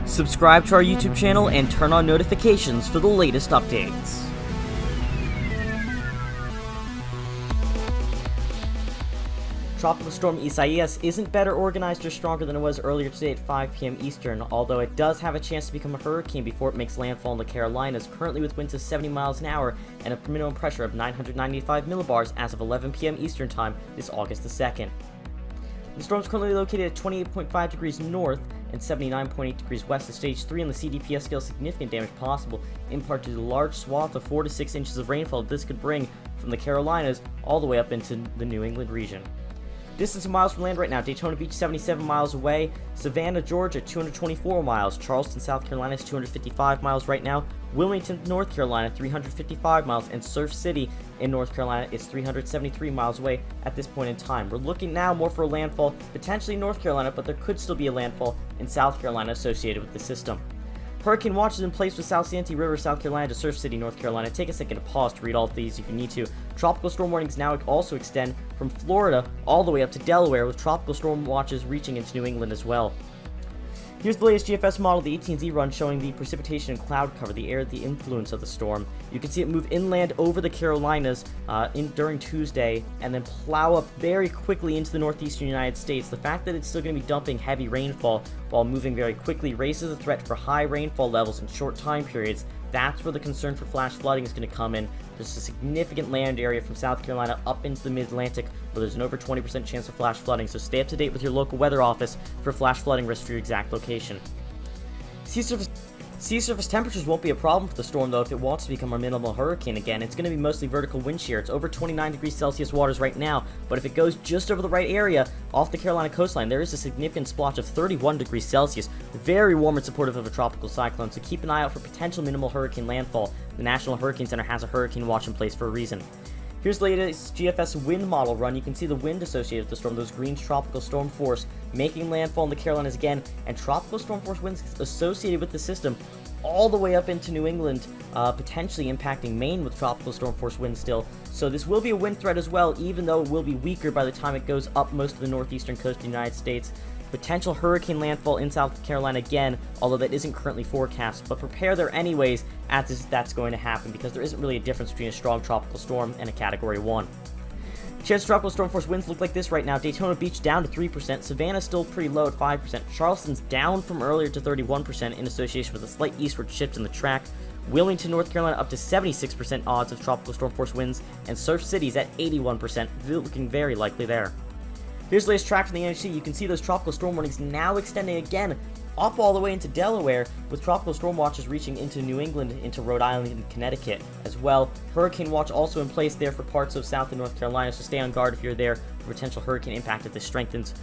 Subscribe to our YouTube channel and turn on notifications for the latest updates. Tropical Storm Isaias isn't better organized or stronger than it was earlier today at 5 p.m. Eastern, although it does have a chance to become a hurricane before it makes landfall in the Carolinas, currently with winds of 70 miles an hour and a minimum pressure of 995 millibars as of 11 p.m. Eastern Time this August the 2nd. The storm is currently located at 28.5 degrees north and 79.8 degrees west of Stage 3 on the CDPS scale. Significant damage possible, in part due to the large swath of 4 to 6 inches of rainfall this could bring from the Carolinas all the way up into the New England region. Distance in miles from land right now: Daytona Beach 77 miles away, Savannah, Georgia 224 miles, Charleston, South Carolina is 255 miles right now, Wilmington, North Carolina 355 miles, and Surf City in North Carolina is 373 miles away at this point in time. We're looking now more for a landfall, potentially in North Carolina, but there could still be a landfall in South Carolina associated with the system. Hurricane watch is in place with South Santee River, South Carolina to Surf City, North Carolina. Take a second to pause to read all of these if you need to. Tropical storm warnings now also extend from Florida all the way up to Delaware, with tropical storm watches reaching into New England as well. Here's the latest GFS model, the 18Z run, showing the precipitation and cloud cover, the air, the influence of the storm. You can see it move inland over the Carolinas during Tuesday and then plow up very quickly into the northeastern United States. The fact that it's still going to be dumping heavy rainfall while moving very quickly raises the threat for high rainfall levels in short time periods. That's where the concern for flash flooding is going to come in. There's a significant land area from South Carolina up into the mid-Atlantic where there's an over 20% chance of flash flooding, so stay up to date with your local weather office for flash flooding risk for your exact location. Sea surface temperatures won't be a problem for the storm, though. If it wants to become a minimal hurricane again, it's going to be mostly vertical wind shear. It's over 29 degrees Celsius waters right now, but if it goes just over the right area off the Carolina coastline, there is a significant splotch of 31 degrees Celsius. Very warm and supportive of a tropical cyclone, so keep an eye out for potential minimal hurricane landfall. The National Hurricane Center has a hurricane watch in place for a reason. Here's the latest GFS wind model run. You can see the wind associated with the storm, those green tropical storm force making landfall in the Carolinas again, and tropical storm force winds associated with the system all the way up into New England, potentially impacting Maine with tropical storm force winds still. So this will be a wind threat as well, even though it will be weaker by the time it goes up most of the northeastern coast of the United States. Potential hurricane landfall in South Carolina again, although that isn't currently forecast, but prepare there anyways as that's going to happen, because there isn't really a difference between a strong tropical storm and a Category 1. Chance of tropical storm force winds look like this right now: Daytona Beach down to 3%, Savannah still pretty low at 5%, Charleston's down from earlier to 31% in association with a slight eastward shift in the track, Wilmington, North Carolina up to 76% odds of tropical storm force winds, and Surf City's at 81%, looking very likely there. Here's the latest track from the NHC. You can see those tropical storm warnings now extending again up all the way into Delaware, with tropical storm watches reaching into New England, into Rhode Island and Connecticut as well. Hurricane watch also in place there for parts of South and North Carolina, so stay on guard if you're there for potential hurricane impact if this strengthens,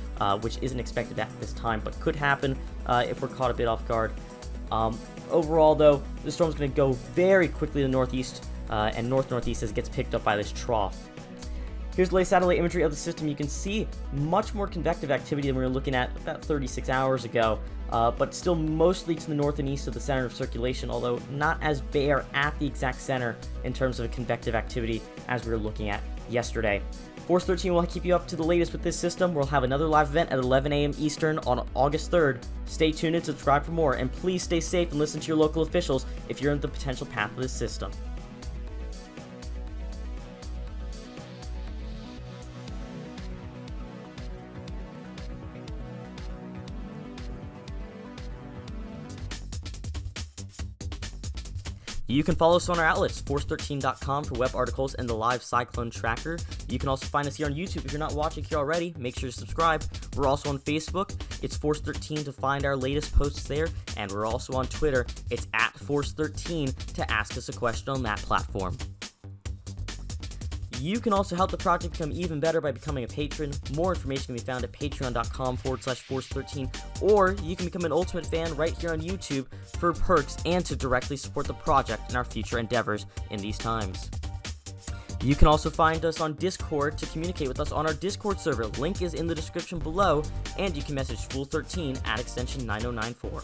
which isn't expected at this time, but could happen if we're caught a bit off guard. Overall, though, the storm's going to go very quickly to the northeast and north-northeast as it gets picked up by this trough. Here's the latest satellite imagery of the system. You can see much more convective activity than we were looking at about 36 hours ago, but still mostly to the north and east of the center of circulation, although not as bare at the exact center in terms of convective activity as we were looking at yesterday. Force 13 will keep you up to the latest with this system. We'll have another live event at 11 a.m. Eastern on August 3rd. Stay tuned and subscribe for more, and please stay safe and listen to your local officials if you're in the potential path of this system. You can follow us on our outlets, force13.com for web articles and the live cyclone tracker. You can also find us here on YouTube. If you're not watching here already, make sure to subscribe. We're also on Facebook. It's Force13 to find our latest posts there. And we're also on Twitter. It's at Force13 to ask us a question on that platform. You can also help the project become even better by becoming a patron. More information can be found at patreon.com/force13, or you can become an ultimate fan right here on YouTube for perks and to directly support the project and our future endeavors in these times. You can also find us on Discord to communicate with us on our Discord server. Link is in the description below, and you can message Fool13 at extension 9094.